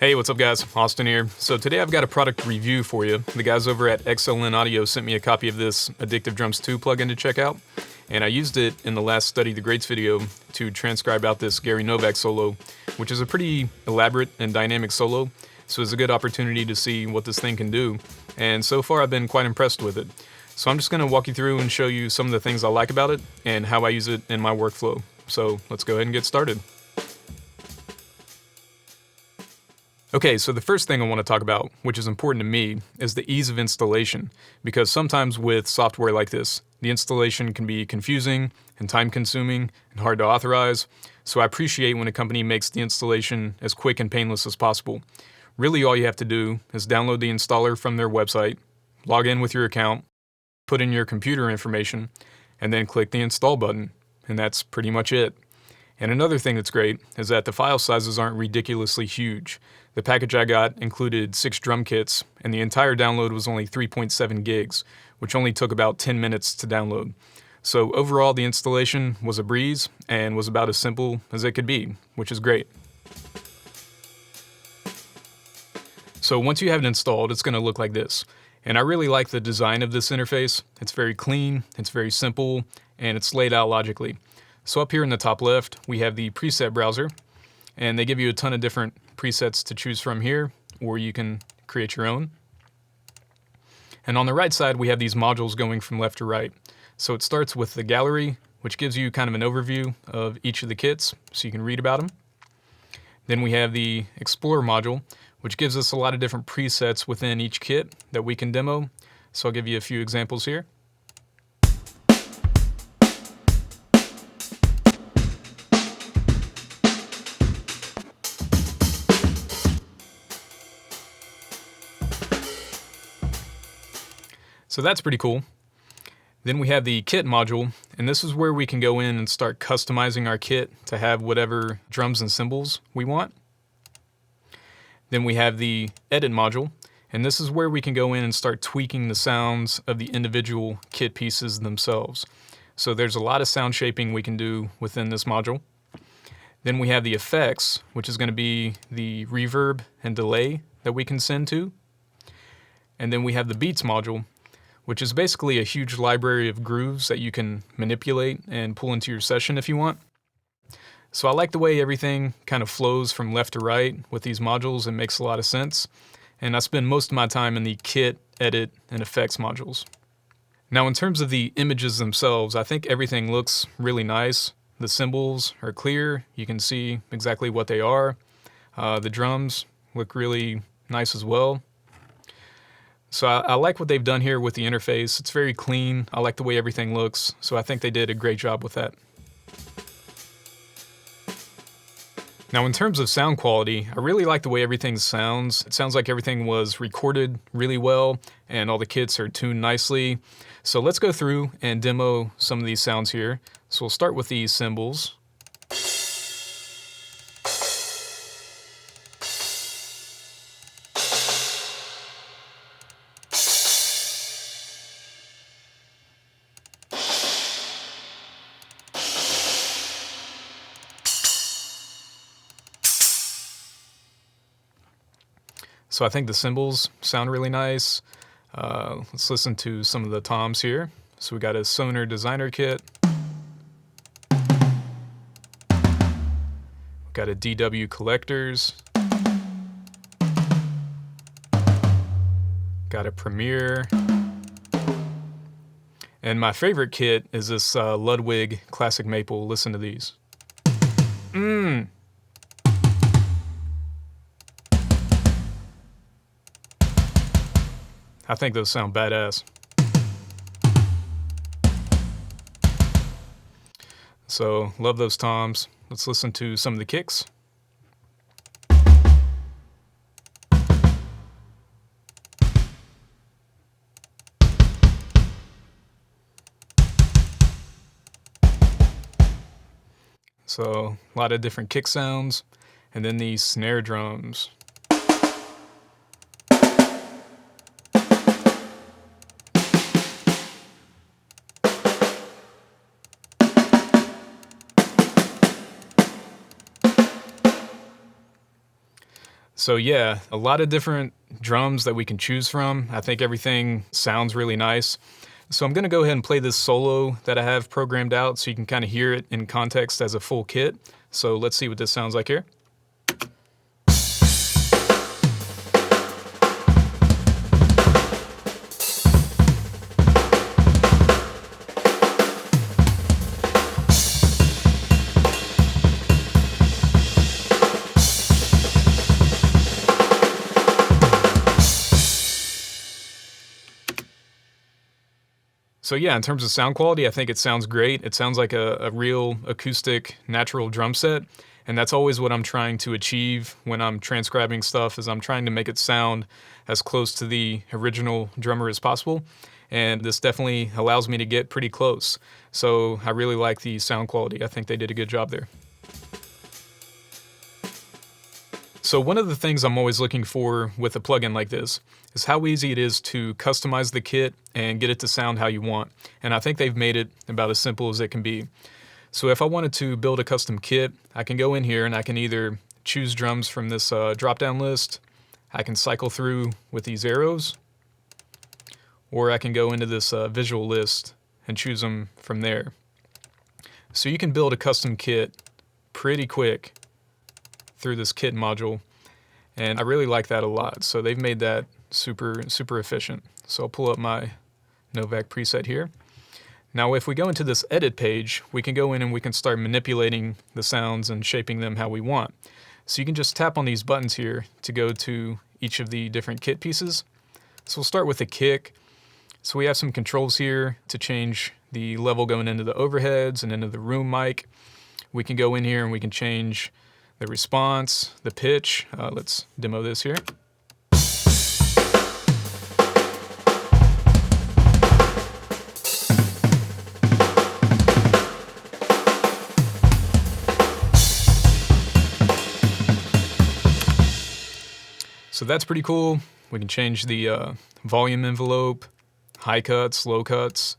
Hey, what's up guys? Austin here. So today I've got a product review for you. The guys over at XLN Audio sent me a copy of this Addictive Drums 2 plugin to check out, and I used it in the last Study the Greats video to transcribe out this Gary Novak solo, which is a pretty elaborate and dynamic solo, so it's a good opportunity to see what this thing can do, and so far I've been quite impressed with it. So I'm just going to walk you through and show you some of the things I like about it and how I use it in my workflow. So let's go ahead and get started. Okay, so the first thing I want to talk about, which is important to me, is the ease of installation, because sometimes with software like this, the installation can be confusing and time-consuming and hard to authorize, so I appreciate when a company makes the installation as quick and painless as possible. Really all you have to do is download the installer from their website, log in with your account, put in your computer information, and then click the install button, and that's pretty much it. And another thing that's great is that the file sizes aren't ridiculously huge. The package I got included 6 drum kits, and the entire download was only 3.7 gigs, which only took about 10 minutes to download. So overall, the installation was a breeze and was about as simple as it could be, which is great. So once you have it installed, it's going to look like this. And I really like the design of this interface. It's very clean, it's very simple, and it's laid out logically. So up here in the top left, we have the preset browser, and they give you a ton of different presets to choose from here, or you can create your own. And on the right side, we have these modules going from left to right. So it starts with the gallery, which gives you kind of an overview of each of the kits, so you can read about them. Then we have the Explorer module, which gives us a lot of different presets within each kit that we can demo. So I'll give you a few examples here. So that's pretty cool. Then we have the kit module, and this is where we can go in and start customizing our kit to have whatever drums and cymbals we want. Then we have the edit module, and this is where we can go in and start tweaking the sounds of the individual kit pieces themselves. So there's a lot of sound shaping we can do within this module. Then we have the effects, which is going to be the reverb and delay that we can send to. And then we have the beats module, which is basically a huge library of grooves that you can manipulate and pull into your session if you want. So I like the way everything kind of flows from left to right with these modules. It makes a lot of sense. And I spend most of my time in the kit, edit, and effects modules. Now in terms of the images themselves, I think everything looks really nice. The cymbals are clear. You can see exactly what they are. The drums look really nice as well. So I like what they've done here with the interface. It's very clean. I like the way everything looks. So I think they did a great job with that. Now in terms of sound quality, I really like the way everything sounds. It sounds like everything was recorded really well and all the kits are tuned nicely. So let's go through and demo some of these sounds here. So we'll start with these cymbals. So I think the cymbals sound really nice. Let's listen to some of the toms here. So we got a Sonar Designer kit. We've got a DW Collectors. Got a Premiere. And my favorite kit is this Ludwig Classic Maple. Listen to these. I think those sound badass. So, love those toms. Let's listen to some of the kicks. So, a lot of different kick sounds. And then these snare drums. So yeah, a lot of different drums that we can choose from. I think everything sounds really nice. So I'm gonna go ahead and play this solo that I have programmed out so you can kind of hear it in context as a full kit. So let's see what this sounds like here. So yeah, in terms of sound quality, I think it sounds great. It sounds like a real acoustic, natural drum set. And that's always what I'm trying to achieve when I'm transcribing stuff, is I'm trying to make it sound as close to the original drummer as possible. And this definitely allows me to get pretty close. So I really like the sound quality. I think they did a good job there. So one of the things I'm always looking for with a plugin like this is how easy it is to customize the kit and get it to sound how you want. And I think they've made it about as simple as it can be. So if I wanted to build a custom kit, I can go in here and I can either choose drums from this drop-down list, I can cycle through with these arrows, or I can go into this visual list and choose them from there. So you can build a custom kit pretty quick through this kit module, and I really like that a lot. So they've made that super efficient. So I'll pull up my Novak preset here. Now if we go into this edit page, we can go in and we can start manipulating the sounds and shaping them how we want. So you can just tap on these buttons here to go to each of the different kit pieces. So we'll start with the kick. So we have some controls here to change the level going into the overheads and into the room mic. We can go in here and we can change the response, the pitch. Let's demo this here. So that's pretty cool. We can change the volume envelope, high cuts, low cuts.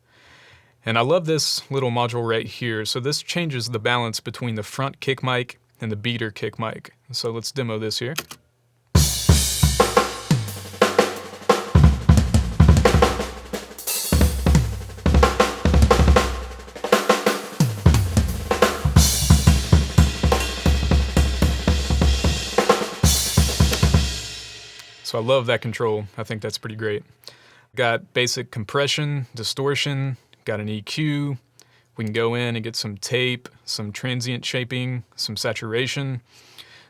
And I love this little module right here. So this changes the balance between the front kick mic and the beater kick mic. So let's demo this here. So I love that control. I think that's pretty great. Got basic compression, distortion, got an EQ. We can go in and get some tape, some transient shaping, some saturation.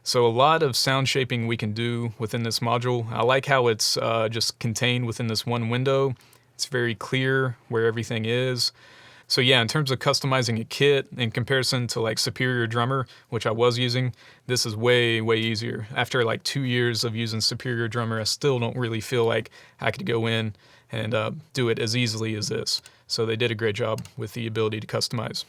So a lot of sound shaping we can do within this module. I like how it's just contained within this one window. It's very clear where everything is. So yeah, in terms of customizing a kit in comparison to like Superior Drummer, which I was using, this is way easier. After like 2 years of using Superior Drummer, I still don't really feel like I could go in and do it as easily as this. So they did a great job with the ability to customize.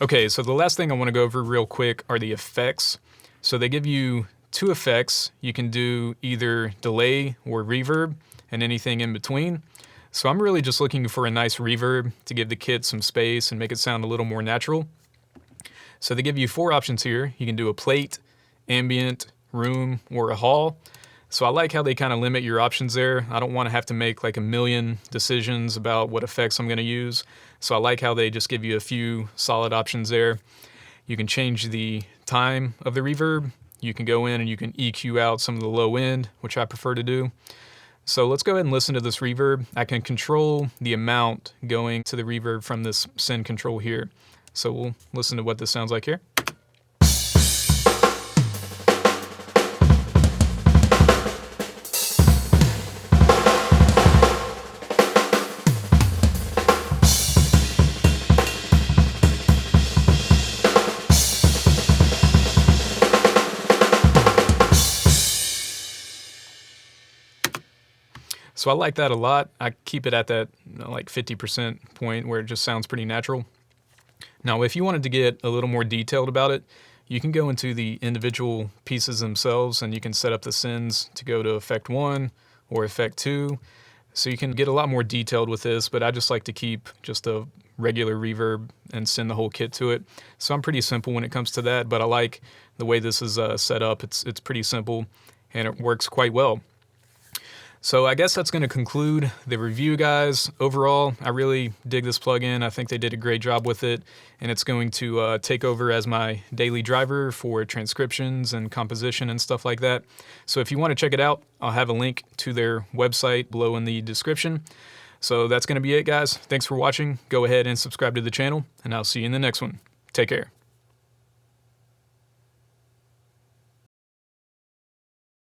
Okay, so the last thing I want to go over real quick are the effects. So they give you 2 effects. You can do either delay or reverb and anything in between. So I'm really just looking for a nice reverb to give the kit some space and make it sound a little more natural. So they give you 4 options here. You can do a plate, ambient, room, or a hall. So I like how they kind of limit your options there. I don't want to have to make like a million decisions about what effects I'm going to use. So I like how they just give you a few solid options there. You can change the time of the reverb. You can go in and you can EQ out some of the low end, which I prefer to do. So let's go ahead and listen to this reverb. I can control the amount going to the reverb from this send control here. So we'll listen to what this sounds like here. So I like that a lot. I keep it at that like 50% point where it just sounds pretty natural. Now, if you wanted to get a little more detailed about it, you can go into the individual pieces themselves and you can set up the sends to go to effect 1 or effect 2. So you can get a lot more detailed with this, but I just like to keep just a regular reverb and send the whole kit to it. So I'm pretty simple when it comes to that, but I like the way this is set up. It's pretty simple and it works quite well. So I guess that's going to conclude the review, guys. Overall, I really dig this plugin. I think they did a great job with it, and it's going to take over as my daily driver for transcriptions and composition and stuff like that. So if you want to check it out, I'll have a link to their website below in the description. So that's going to be it, guys. Thanks for watching. Go ahead and subscribe to the channel, and I'll see you in the next one. Take care.